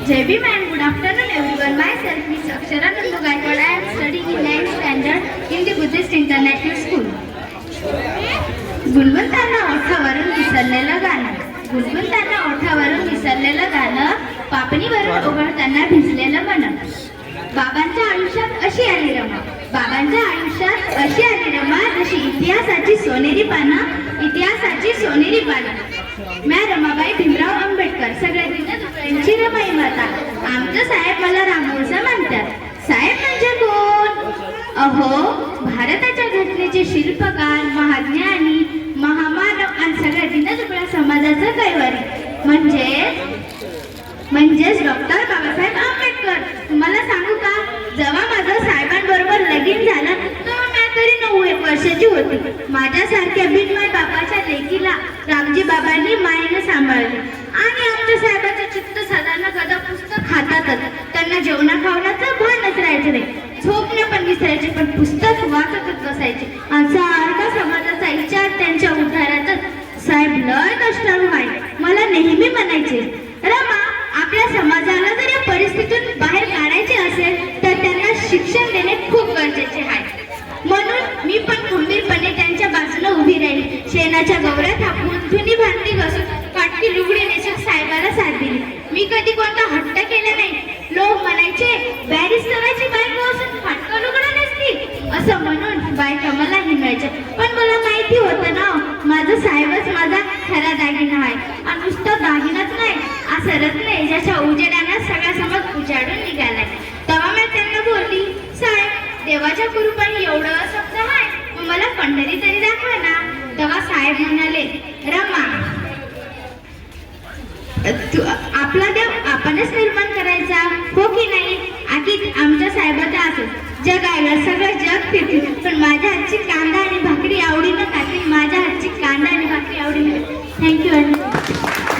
Jai Bhim and good afternoon everyone. Myself is Akshara Nandu Gaikwad. I am studying in 9th standard in the Buddhist International School. गुणवंतांना ओठावरून विसरलेलं गाणं. गुणवंतांना ओठावरून विसरलेलं गाणं, पापणीवरून ओघळताना भिजलेलं मन. बाबांच्या आयुष्यात अशी आली रमा, बाबांच्या आयुष्यात अशी आली रमा, जशी इतिहासाची सोनेरी पानं, इतिहासाची सोनेरी पानं. मैं रमाबाई भीमराव आंबेडकर, सगळ्या दीनदुबळ्यांची रमाई माता. आमचं साहेब मला रामोसा म्हणतात. साहेब म्हणजे कोण? अहो, भारताच्या घटनेचे शिल्पकार, महाज्ञानी, महामानव आणि सगळ्या दीनदुबळ्या समाजाचं कैवारी म्हणजेच डॉक्टर बाबासाहेब आंबेडकर. तुम्हाला सांगू का, जेव्हा माझं साहेबांबरोबर लगीन झालं तेव्हा मी तरी 9 वर्षाची होती. माझ्यासारख्या बिनमाय बापाच्या लेकीला रामजी बाबांनी मायेने सांभाळले आणि आमच्या साहेबाचं चित्त साधारण गदा पुस्तक हातातच. त्यांना जेवणा खावण्याचं भानच राहायचं नाही, झोपणं पण विसरायचे, पण पुस्तक वाचतच बसायचे. असा अर्धा समाजाचा विचार त्यांच्या उद्धारातच. साहेब लय कष्टाळू आहे. मला नेहमी म्हणायचे, रमा, आपल्या समाजाला जर या परिस्थितीतून बाहेर काढायचे असेल तर त्यांना शिक्षण देणे खूप गरजेचे आहे. म्हणून मी पण खंबीरपणे त्यांच्या बाजूला उभी राहिली. शेणाच्या गवऱ्या थापून, धुनी भांडी घासून, काटकी लुगडी नेसून साहेबाला साथ दिली. मी कधी कोणता हट्ट केला नाही. लोक म्हणायचे, बॅरिस्टराची बायको असून फाटका लुगडा नेसती, असं म्हणून बायका मला हिंडायच्या. पण मला माहिती होतं ना, माझं साहेबच माझा खरा दागिना आहे. आणि नुसतं दागिनाच नाही, असं रत्न आहे ज्याच्या उजेडानं सगळा समाज उजाडून निघालाय. तेव्हा मी त्यांना बोलली, साहेब, देवाच्या कृपेने एवढं शब्द आहे, मग मला पंढरी तरी दाखवा ना. तेव्हा साहेब म्हणाले, रमा, आपला देव आपणच निर्माण करायचा, हो की नाही? आखी आमच्या साहेबाचा असं जग आहे, सगळं जग फिरतील, पण माझ्या हातची कांदा आणि भाकरी आवडीनं खातील. माझ्या हातची कांदा आणि भाकरी आवडीनं. थँक्यू.